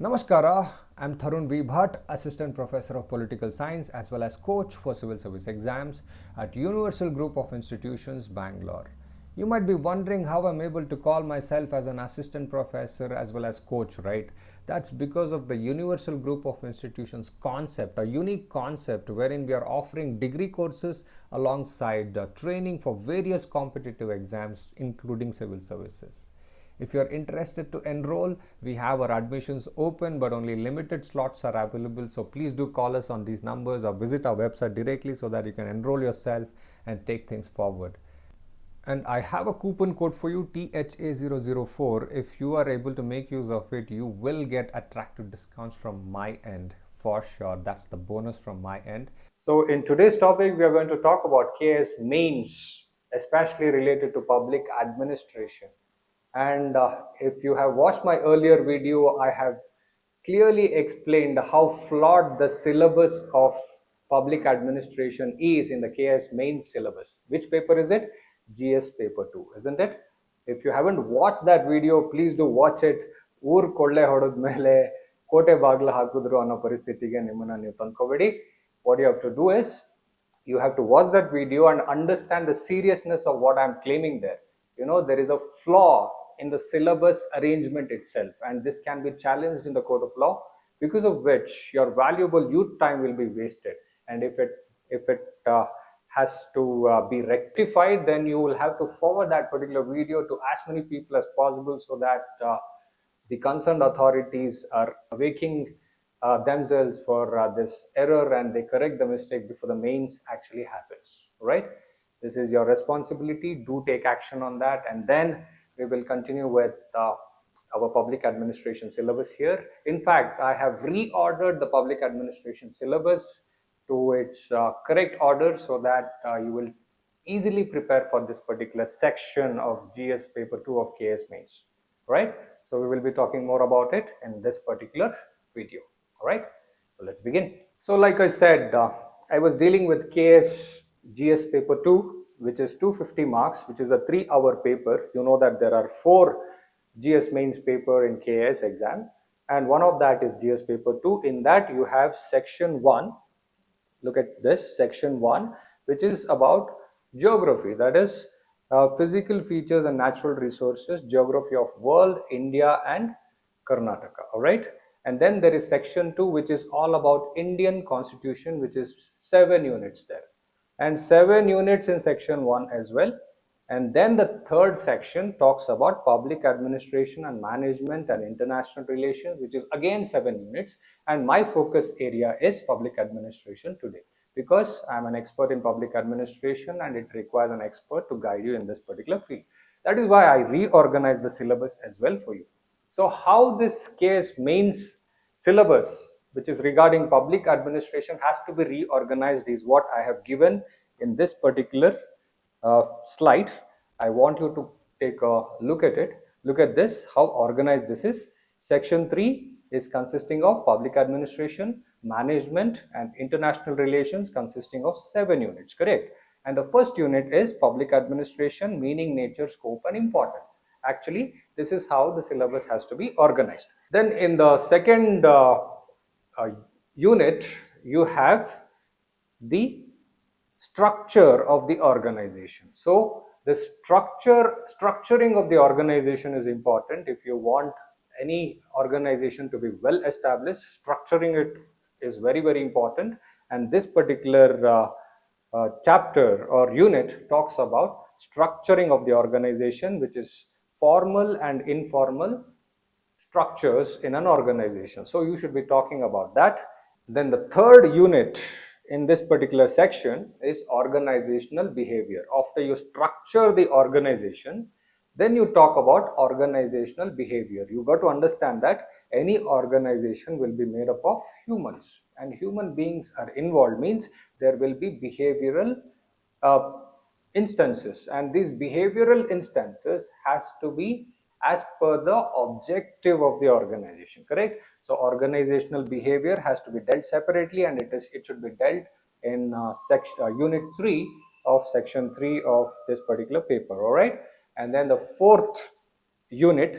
Namaskara, I'm Tharun V. Bhatt, Assistant Professor of Political Science as well as Coach for Civil Service Exams at Universal Group of Institutions, Bangalore. You might be wondering how I'm able to call myself as an Assistant Professor as well as Coach, right? That's because of the Universal Group of Institutions concept, a unique concept wherein we are offering degree courses alongside training for various competitive exams, including civil services. If you are interested to enroll, we have our admissions open, but only limited slots are available. So please do call us on these numbers or visit our website directly so that you can enroll yourself and take things forward. And I have a coupon code for you, THA004. If you are able to make use of it, you will get attractive discounts from my end for sure. That's the bonus from my end. So in today's topic, we are going to talk about KAS Mains, especially related to public administration. And if you have watched my earlier video, I have clearly explained how flawed the syllabus of public administration is in the KAS Mains syllabus. Which paper is it? GS paper 2, isn't it? If you haven't watched that video, please do watch it. ಊರ್ ಕೊಳ್ಳೆ ಹೊಡೆದ ಮೇಲೆ ಕೋಟೆ ಬಾಗ್ಲ ಹಾಕಿದ್ರು ಅನ್ನೋ ಪರಿಸ್ಥಿತಿಗೆ ನಿಮ್ಮನ್ನ ನೀವು ತಂದ್ಕೋಬೇಡಿ. What you have to do is you have to watch that video and understand the seriousness of what I'm claiming there. You know, there is a flaw in the syllabus arrangement itself, and this can be challenged in the court of law, because of which your valuable youth time will be wasted. And if it has to be rectified, then you will have to forward that particular video to as many people as possible so that the concerned authorities are waking themselves for this error and they correct the mistake before the mains actually happens, right? This is your responsibility. Do take action on that, and then we will continue with our public administration syllabus here. In fact, I have reordered the public administration syllabus to its correct order so that you will easily prepare for this particular section of GS paper 2 of KAS Mains, right? So we will be talking more about it in this particular video. All right, so let's begin. So like I said, I was dealing with KAS GS paper 2, which is 250 marks, which is a 3-hour paper. You know that there are 4 GS mains paper in KAS exam, and one of that is GS paper 2. In that you have section 1. Look at this, section 1, which is about geography, that is physical features and natural resources, geography of world, India and Karnataka. All right, and then there is section 2, which is all about Indian Constitution, which is 7 units there, and 7 units in section 1 as well. And then the third section talks about public administration and management and international relations, which is again 7 units. And my focus area is public administration today, because I'm an expert in public administration and it requires an expert to guide you in this particular field. That is why I reorganize the syllabus as well for you. So how this KAS Mains syllabus, which is regarding public administration, has to be reorganized is what I have given in this particular slide. I want you to take a look at it. Look at this, how organized this is. Section 3 is consisting of public administration, management and international relations, consisting of 7 units, correct? And the first unit is public administration, meaning, nature, scope and importance. Actually, this is how the syllabus has to be organized. Then in the second unit, you have the structure of the organization. So the structuring of the organization is important. If you want any organization to be well established, structuring it is very, very important. And this particular chapter or unit talks about structuring of the organization, which is formal and informal structures in an organization. So you should be talking about that. Then the third unit in this particular section is organizational behavior. After you structure the organization, then you talk about organizational behavior. You got to understand that any organization will be made up of humans, and human beings are involved, means there will be behavioral instances, and these behavioral instances has to be as per the objective of the organization, correct? So organizational behavior has to be dealt separately, and it should be dealt in unit 3 of section 3 of this particular paper. All right, and then the fourth unit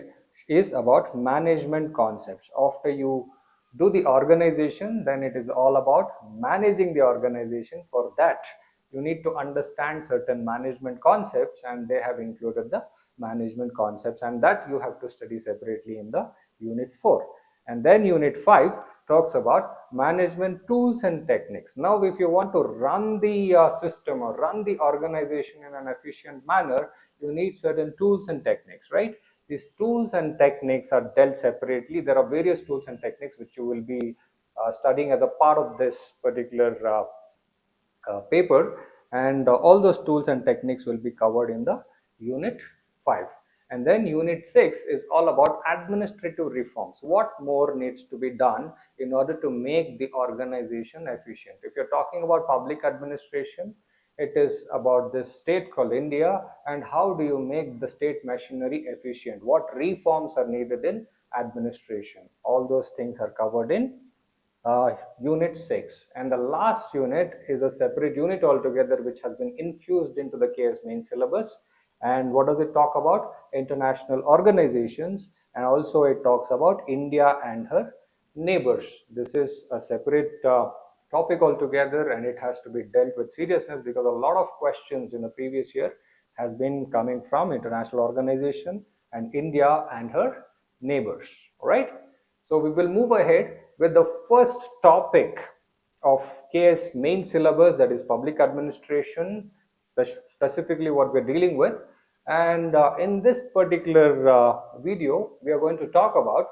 is about management concepts. After you do the organization, then it is all about managing the organization. For that, you need to understand certain management concepts, and they have included the management concepts, and that you have to study separately in the unit 4. And then unit 5 talks about management tools and techniques. Now if you want to run the system or run the organization in an efficient manner, you need certain tools and techniques, right? These tools and techniques are dealt separately. There are various tools and techniques which you will be studying as a part of this particular paper, and all those tools and techniques will be covered in the unit 5. And then unit 6 is all about administrative reforms. What more needs to be done in order to make the organization efficient? If you're talking about public administration, it is about this state called India, and how do you make the state machinery efficient? What reforms are needed in administration? All those things are covered in unit 6. And the last unit is a separate unit altogether, which has been infused into the KS main syllabus. And what does it talk about? International organizations, and also it talks about India and her neighbors. This is a separate topic altogether, and it has to be dealt with seriousness, because a lot of questions in the previous year has been coming from international organization and India and her neighbors. All right. So we will move ahead with the first topic of KS main syllabus, that is public administration, specifically what we're dealing with. And in this particular video, we are going to talk about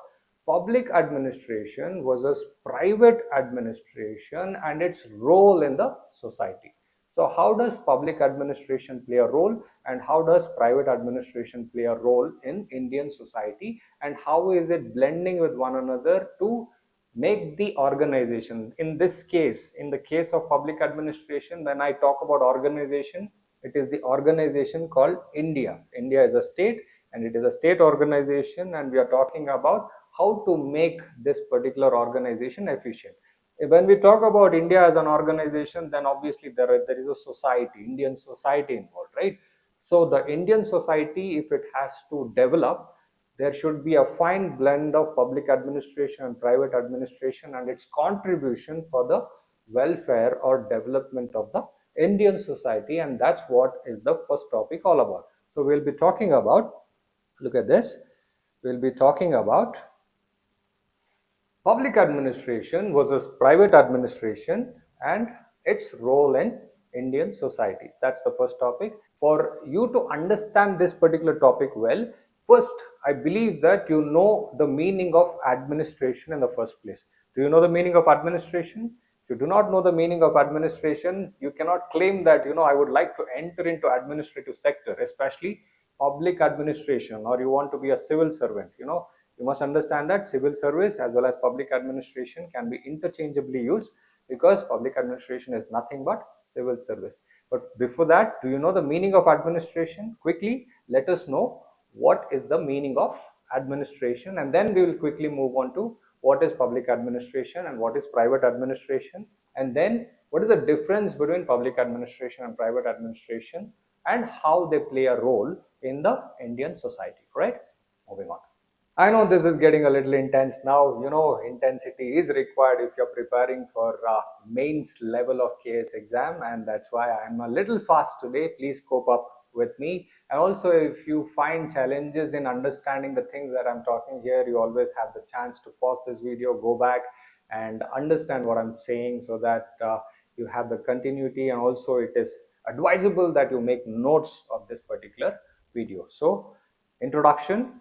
public administration versus private administration and its role in the society. So how does public administration play a role, and how does private administration play a role in Indian society, and how is it blending with one another to make the organization? In this case, in the case of public administration, when I talk about organization, it is the organization called India. India is a state, and it is a state organization, and we are talking about how to make this particular organization efficient. When we talk about India as an organization, then obviously there is a society, Indian society involved, right? So the Indian society, if it has to develop, there should be a fine blend of public administration and private administration, and its contribution for the welfare or development of the Indian society. And that's what is the first topic all about. So we'll be talking about, look at this, we'll be talking about public administration versus private administration and its role in Indian society. That's the first topic. For you to understand this particular topic well, first, I believe that you know the meaning of administration in the first place. Do you know the meaning of administration? If you do not know the meaning of administration, you cannot claim that, I would like to enter into administrative sector, especially public administration, or you want to be a civil servant. You must understand that civil service as well as public administration can be interchangeably used, because public administration is nothing but civil service. But before that, do you know the meaning of administration? Quickly, let us know what is the meaning of administration, and then we will quickly move on to what is public administration and what is private administration, and then what is the difference between public administration and private administration, and how they play a role in the Indian society, right? Moving on. I know this is getting a little intense now. Intensity is required if you're preparing for mains level of KS exam, and that's why I'm a little fast today. Please cope up with me. And also, if you find challenges in understanding the things that I'm talking here, you always have the chance to pause this video, go back, and understand what I'm saying, so that you have the continuity. And also, it is advisable that you make notes of this particular video. So, introduction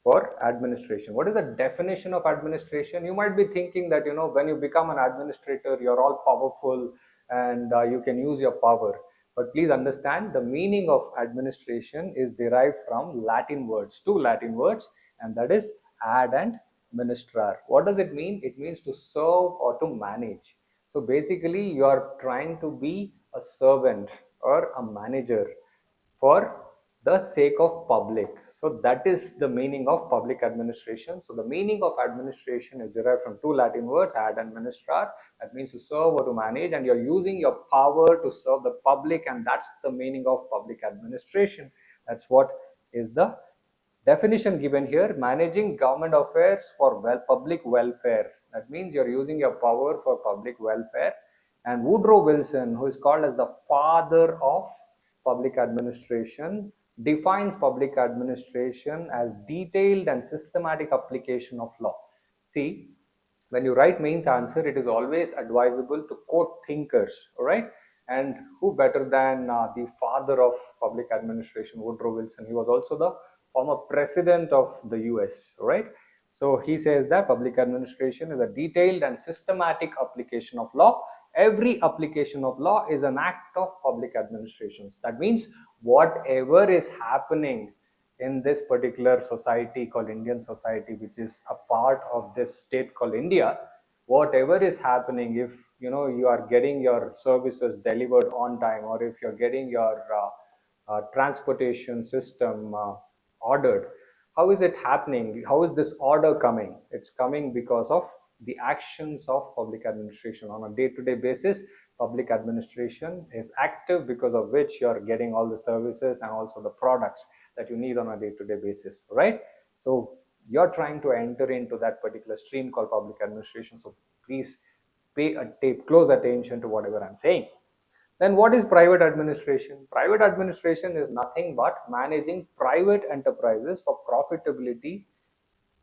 for administration. What is the definition of administration? You might be thinking that when you become an administrator, you're all powerful and you can use your power. But please understand, the meaning of administration is derived from Latin words, two Latin words, and that is ad and ministrar. What does it mean? It means to serve or to manage. So basically, you are trying to be a servant or a manager for the sake of public. So that is the meaning of public administration. So the meaning of administration is derived from two Latin words, ad and ministrar. That means to serve or to manage, and you're using your power to serve the public, and that's the meaning of public administration. That's what is the definition given here: managing government affairs for public welfare. That means you're using your power for public welfare. And Woodrow Wilson, who is called as the father of public administration, defines public administration as detailed and systematic application of law. See, when you write mains answer, it is always advisable to quote thinkers, all right? And who better than the father of public administration, Woodrow Wilson? He was also the former president of the US, all right? So he says that public administration is a detailed and systematic application of law. Every application of law is an act of public administration. That means whatever is happening in this particular society called Indian society, which is a part of this state called India, whatever is happening, if you are getting your services delivered on time, or if you're getting your transportation system ordered, how is it happening? How is this order coming? It's coming because of the actions of public administration. On a day-to-day basis, public administration is active, because of which you're getting all the services and also the products that you need on a day-to-day basis, right? So you're trying to enter into that particular stream called public administration. So please pay close attention to whatever I'm saying. Then what is private administration? Private administration is nothing but managing private enterprises for profitability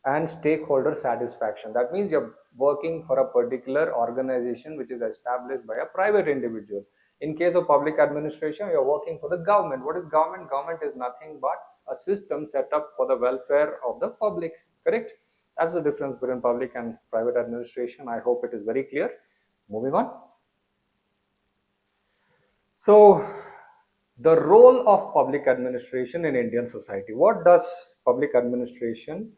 and stakeholder satisfaction. That means you're working for a particular organization which is established by a private individual. In case of public administration, you're working for the government. What is government? Government is nothing but a system set up for the welfare of the public, correct? That's the difference between public and private administration. I hope it is very clear. Moving on. So, the role of public administration in Indian society. What does public administration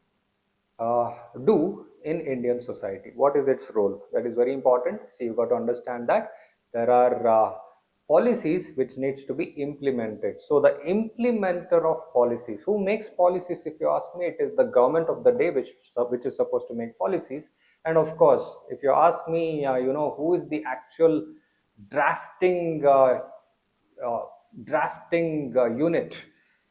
do in Indian society? What is its role? That is very important. So you've got to understand that there are policies which needs to be implemented. So the implementer of policies, who makes policies? If you ask me, it is the government of the day which is supposed to make policies. And of course, if you ask me, who is the actual drafting uh, unit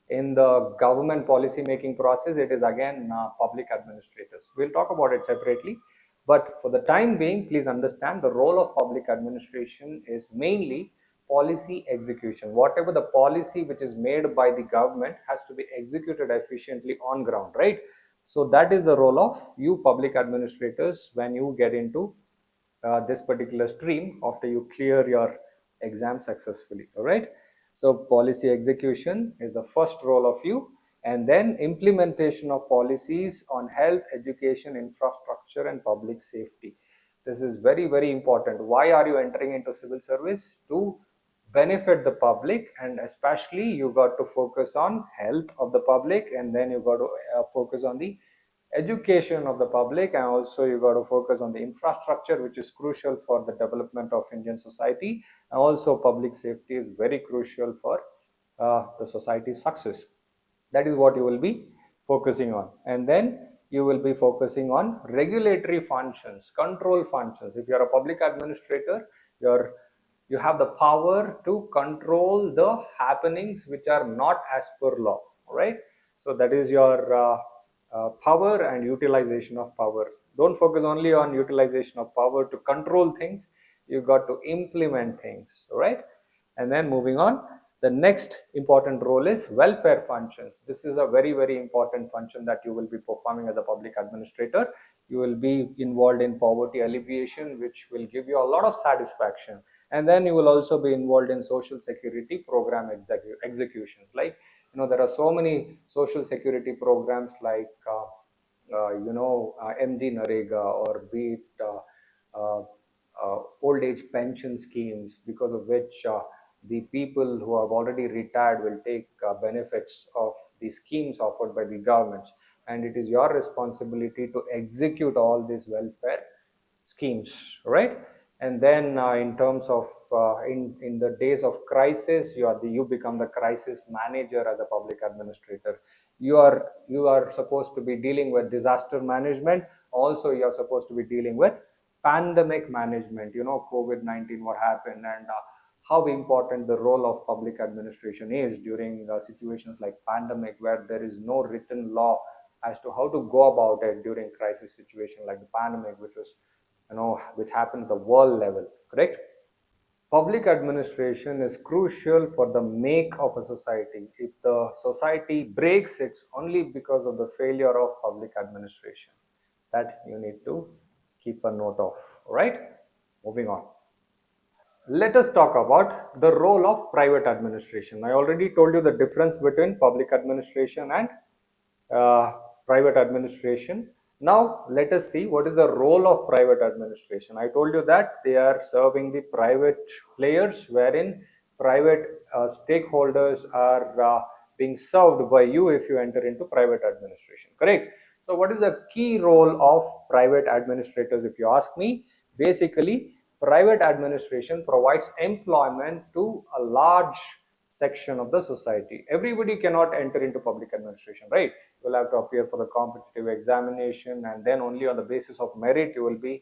in the government policy making process, it is again public administrators. We'll talk about it separately, but for the time being, please understand the role of public administration is mainly policy execution. Whatever the policy which is made by the government has to be executed efficiently on ground, right? So that is the role of you public administrators when you get into this particular stream after you clear your exam successfully, all right? So policy execution is the first role of you, and then implementation of policies on health, education, infrastructure, and public safety. This is very, very important. Why are you entering into civil service? To benefit the public, and especially you got to focus on health of the public, and then you got to focus on the education of the public, and also you got to focus on the infrastructure, which is crucial for the development of Indian society, and also public safety is very crucial for the society's success. That is what you will be focusing on. And then you will be focusing on regulatory functions, control functions. If you are a public administrator, you have the power to control the happenings which are not as per law, right? So that is your power and utilization of power. Don't focus only on utilization of power to control things. You got to implement things, right? And then moving on, the next important role is welfare functions. This is a very, very important function that you will be performing as a public administrator. You will be involved in poverty alleviation, which will give you a lot of satisfaction. And then you will also be involved in social security program executions. Like, there are so many social security programs like MG Narega, or be it old age pension schemes, because of which the people who have already retired will take benefits of the schemes offered by the governments. And it is your responsibility to execute all these welfare schemes, right? And then in terms of in the days of crisis, you become the crisis manager as a public administrator. You are supposed to be dealing with disaster management. Also, you are supposed to be dealing with pandemic management. COVID-19, what happened, and how important the role of public administration is during situations like pandemic, where there is no written law as to how to go about it during crisis situation like the pandemic, which was, which happened at the world level, correct? Public administration is crucial for the make of a society. If the society breaks, it's only because of the failure of public administration. That you need to keep a note of. All right? Moving on. Let us talk about the role of private administration. I already told you the difference between public administration and uh, private administration. Now, let us see what is the role of private administration. I told you that they are serving the private players, wherein private stakeholders are being served by you if you enter into private administration, correct? So, what is the key role of private administrators if you ask me? Basically, private administration provides employment to a large section of the society. Everybody cannot enter into public administration, right? You will have to appear for the competitive examination, and then only on the basis of merit you will be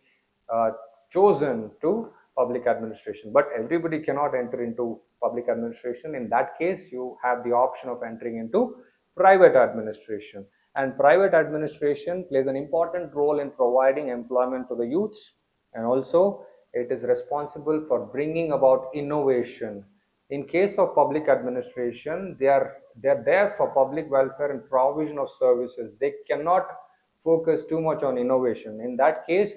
uh, chosen to public administration. But everybody cannot enter into public administration. In that case, you have the option of entering into private administration. And private administration plays an important role in providing employment to the youths, and also it is responsible for bringing about innovation. In case of public administration, they're there for public welfare and provision of services. They cannot focus too much on innovation. In that case,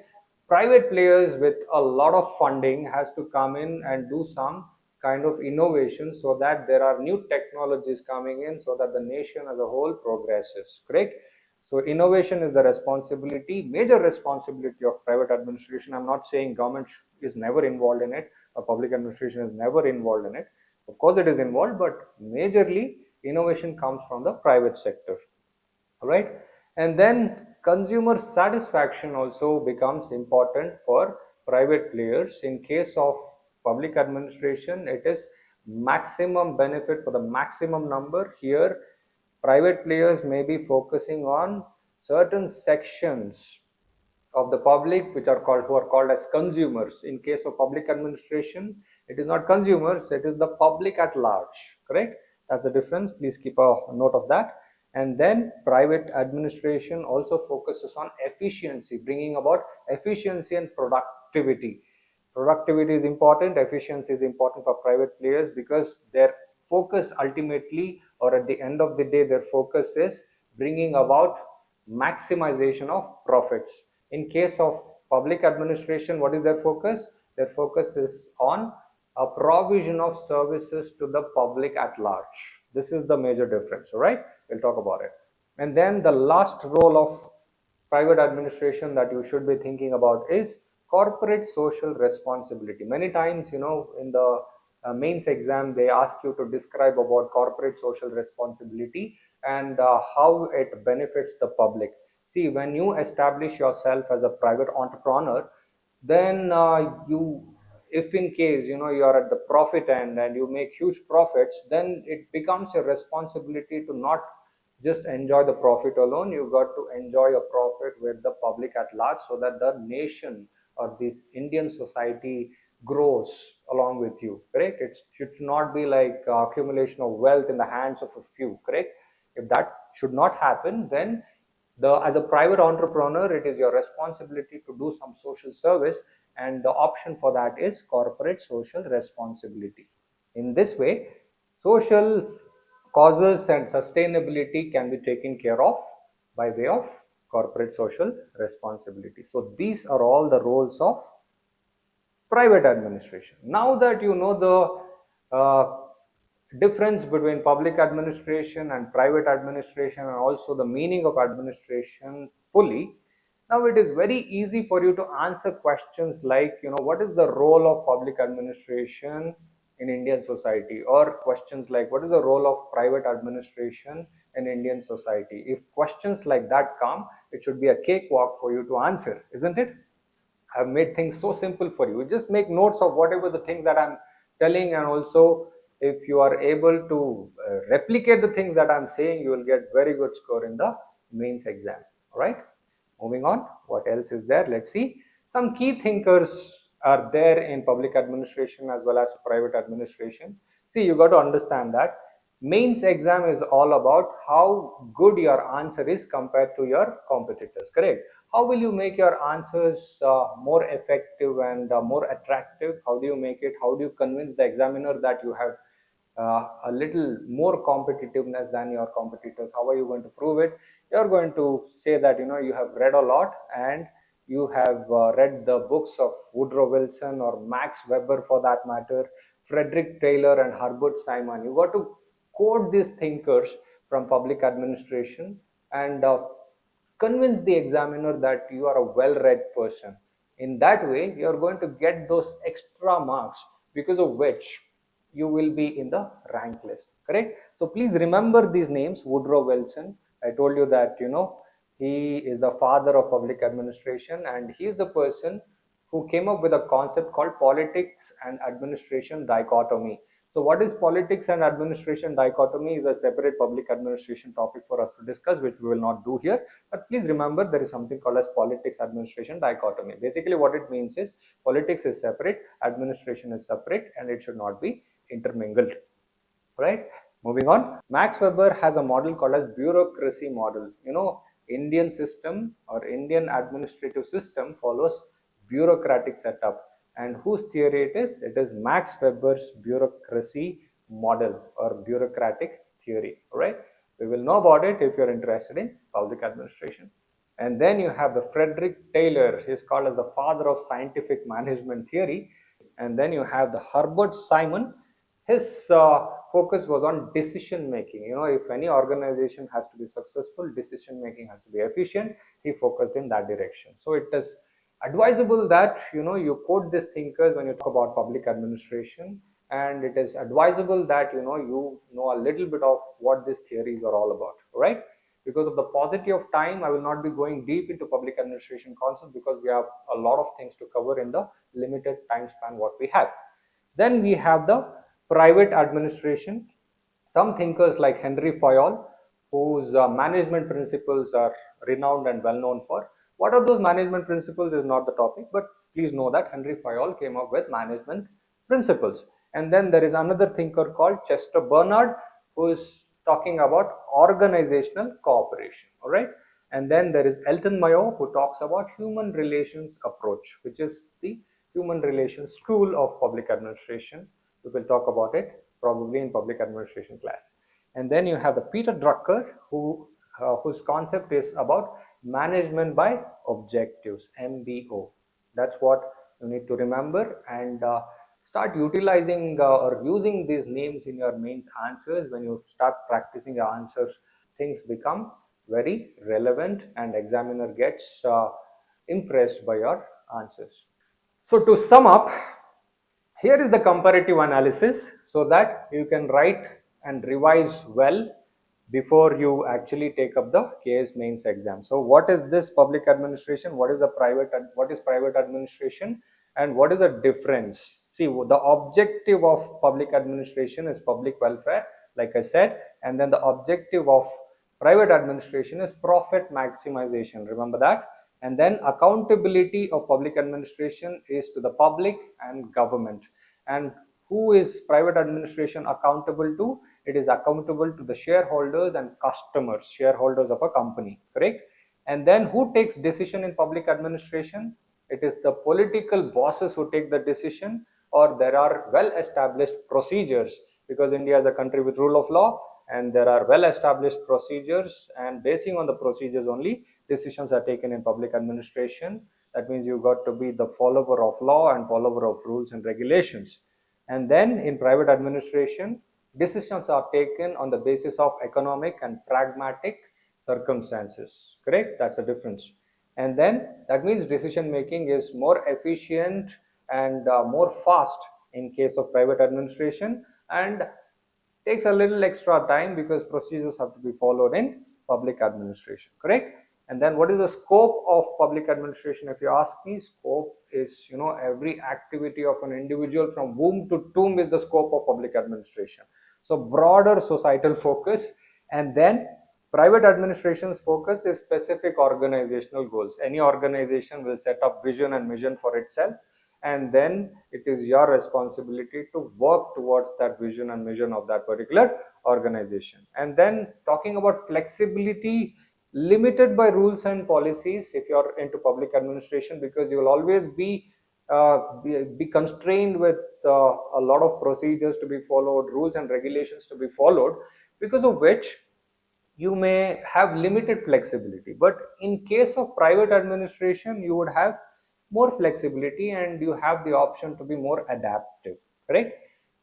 private players with a lot of funding has to come in and do some kind of innovation, so that there are new technologies coming in, so that the nation as a whole progresses, correct? So innovation is the responsibility, major responsibility of private administration. I'm not saying government is never involved in it, or public administration is never involved in it. Of course it is involved, but majorly innovation comes from the private sector. All right? And then consumer satisfaction also becomes important for private players. In case of public administration, it is maximum benefit for the maximum number. Here private players may be focusing on certain sections of the public, which are called, who are called as consumers. In case of public administration, it is not consumers, it is the public at large, correct? That's the difference. Please keep a note of that. And then private administration also focuses on efficiency, bringing about efficiency and productivity. Productivity is important, efficiency is important for private players, because their focus ultimately, or at the end of the day, their focus is bringing about maximization of profits. In case of public administration, what is their focus? Their focus is on a provision of services to the public at large. This is the major difference, all right? We'll talk about it. And then the last role of private administration that you should be thinking about is corporate social responsibility. Many times, in the mains exam, they ask you to describe about corporate social responsibility and how it benefits the public. See, when you establish yourself as a private entrepreneur, then if in case you are at the profit end and you make huge profits, then it becomes a responsibility to not just enjoy the profit alone. You got to enjoy a profit with the public at large, so that the nation or this Indian society grows along with you, correct? It should not be like accumulation of wealth in the hands of a few, correct? If that should not happen, then as a private entrepreneur, it is your responsibility to do some social service, and the option for that is corporate social responsibility. In this way, social causes and sustainability can be taken care of by way of corporate social responsibility. So these are all the roles of private administration. Now that you know the difference between public administration and private administration, and also the meaning of administration fully, now it is very easy for you to answer questions like, what is the role of public administration in Indian society, or questions like, what is the role of private administration in Indian society? If questions like that come, it should be a cakewalk for you to answer, isn't it? I've made things so simple for you. Just make notes of whatever the things that I'm telling, and also if you are able to replicate the things that I'm saying, you will get very good score in the mains exam. All right. Moving on. What else is there? Let's see. Some key thinkers are there in public administration as well as private administration. See, you got to understand that mains exam is all about how good your answer is compared to your competitors, correct? How will you make your answers more effective and more attractive? How do you make it? How do you convince the examiner that you have a little more competitiveness than your competitors? How are you going to prove it? You're going to say that you have read a lot and you have read the books of Woodrow Wilson or Max Weber for that matter, Frederick Taylor and Herbert Simon. You got to quote these thinkers from public administration and convince the examiner that you are a well-read person. In that way, you are going to get those extra marks because of which you will be in the rank list, correct? So please remember these names. Woodrow Wilson, I told you that he is the father of public administration, and he is the person who came up with a concept called politics and administration dichotomy. So what is politics and administration dichotomy is a separate public administration topic for us to discuss, which we will not do here. But please remember, there is something called as politics administration dichotomy. Basically what it means is politics is separate, administration is separate, and it should not be intermingled, right? Moving on, Max Weber has a model called as bureaucracy model. Indian system or Indian administrative system follows bureaucratic setup, and whose theory it is? It is Max Weber's bureaucracy model or bureaucratic theory. All right, we will know about it if you're interested in public administration. And then you have the Frederick Taylor. He's called as the father of scientific management theory. And then you have the Herbert Simon. His focus was on decision making. If any organization has to be successful, decision making has to be efficient. He focused in that direction. So it is advisable that you quote these thinkers when you talk about public administration, and it is advisable that you know a little bit of what these theories are all about, right? Because of the paucity of time, I will not be going deep into public administration concepts because we have a lot of things to cover in the limited time span what we have. Then we have the private administration. Some thinkers like Henry Fayol, whose management principles are renowned and well known for. What are those management principles is not the topic, but please know that Henry Fayol came up with management principles. And then there is another thinker called Chester Bernard, who is talking about organizational cooperation. All right. And then there is Elton Mayo, who talks about human relations approach, which is the human relations school of public administration. We will talk about it probably in public administration class. And then you have the Peter Drucker, whose concept is about management by objectives, MBO. That's what you need to remember, and start utilizing or using these names in your mains answers. When you start practicing your answers, things become very relevant and examiner gets impressed by your answers. So to sum up, here is the comparative analysis so that you can write and revise well before you actually take up the KAS Mains exam. So what is this public administration? What is private administration? And what is the difference? See, the objective of public administration is public welfare, like I said, and then the objective of private administration is profit maximization. Remember that. And then accountability of public administration is to the public and government. And who is private administration accountable to? It is accountable to the shareholders and customers, shareholders of a company, correct? And then who takes decision in public administration? It is the political bosses who take the decision, or there are well established procedures, because India is a country with rule of law, and there are well established procedures, and basing on the procedures only decisions are taken in public administration. That means you got to be the follower of law and follower of rules and regulations. And then in private administration, decisions are taken on the basis of economic and pragmatic circumstances, correct? That's the difference. And then that means decision making is more efficient and more fast in case of private administration, and takes a little extra time because procedures have to be followed in public administration, correct? And then what is the scope of public administration? If you ask me, scope is every activity of an individual from womb to tomb is the scope of public administration. So broader societal focus. And then private administration's focus is specific organizational goals. Any organization will set up vision and mission for itself, and then it is your responsibility to work towards that vision and mission of that particular organization. And then talking about flexibility, limited by rules and policies if you're into public administration, because you will always be constrained with a lot of procedures to be followed, rules and regulations to be followed, because of which you may have limited flexibility. But in case of private administration, you would have more flexibility and you have the option to be more adaptive, right?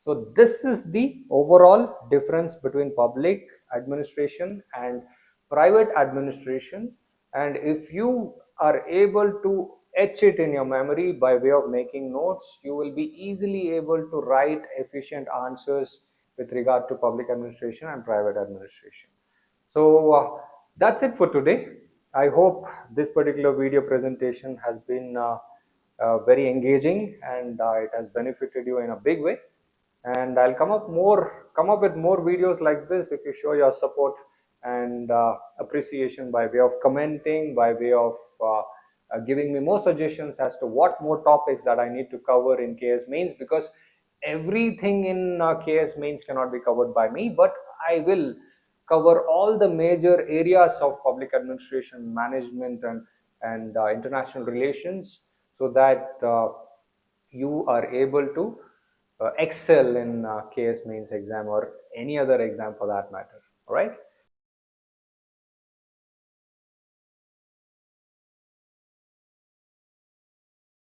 So this is the overall difference between public administration and private administration. And if you are able to etch it in your memory by way of making notes, you will be easily able to write efficient answers with regard to public administration and private administration. So that's it for today. I hope this particular video presentation has been very engaging, and it has benefited you in a big way. And I'll come up with more videos like this if you show your support and appreciation by way of commenting, by way of giving me more suggestions as to what more topics that I need to cover in KS Mains, because everything in KS Mains cannot be covered by me, but I will cover all the major areas of public administration, management, and international relations, so that you are able to excel in KS Mains exam or any other exam for that matter. All right.